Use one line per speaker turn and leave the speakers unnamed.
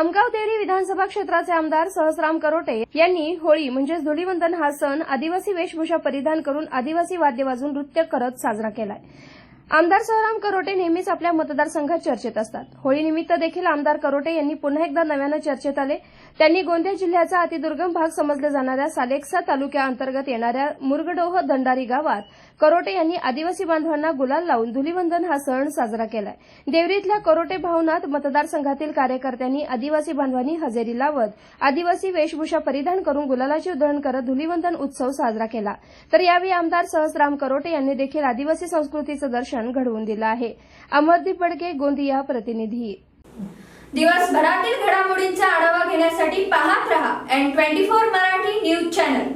आमगाव देवरी विधानसभा क्षेत्राचे आमदार सहस्राम करोटे यांनी होळी म्हणजेच धुलीवंदन हा सण आदिवासी वेशभूषा परिधान करून आदिवासी वाद्य वाजवून नृत्य करत साजरा केलाय। आमदार सहस्राम करोटे नेहमीच आपल्या मतदारसंघात चर्चेत असतात। होळीनिमित्त देखील आमदार करोटे यांनी पुन्हा एकदा नव्यानं चर्चेत आले। त्यांनी गोंदिया जिल्ह्याचा अतिदुर्गम भाग समजले जाणाऱ्या सालेकसा तालुक्याअंतर्गत येणाऱ्या मुरगडोह दंडारी गावात करोटे यांनी आदिवासी बांधवांना गुलाल लावून धुलीवंदन हा सण साजरा केलाय। देवरीतल्या करोटे भावनात मतदारसंघातील कार्यकर्त्यांनी आदिवासी बांधवांनी हजेरी लावत आदिवासी वेशभूषा परिधान करून गुलालाची उधळण करत धुलीवंदन उत्सव साजरा केला। तर यावेळी आमदार सहस्राम करोटे यांनी देखील आदिवासी संस्कृतीचं दर्शन घडवून दिलं आहे। अमरदीप बडके, गोंदिया प्रतिनिधी।
दिवसभरातील घडामोडींचा आढावा घेण्यासाठी पाहत रहा N24 मराठी न्यूज चॅनल।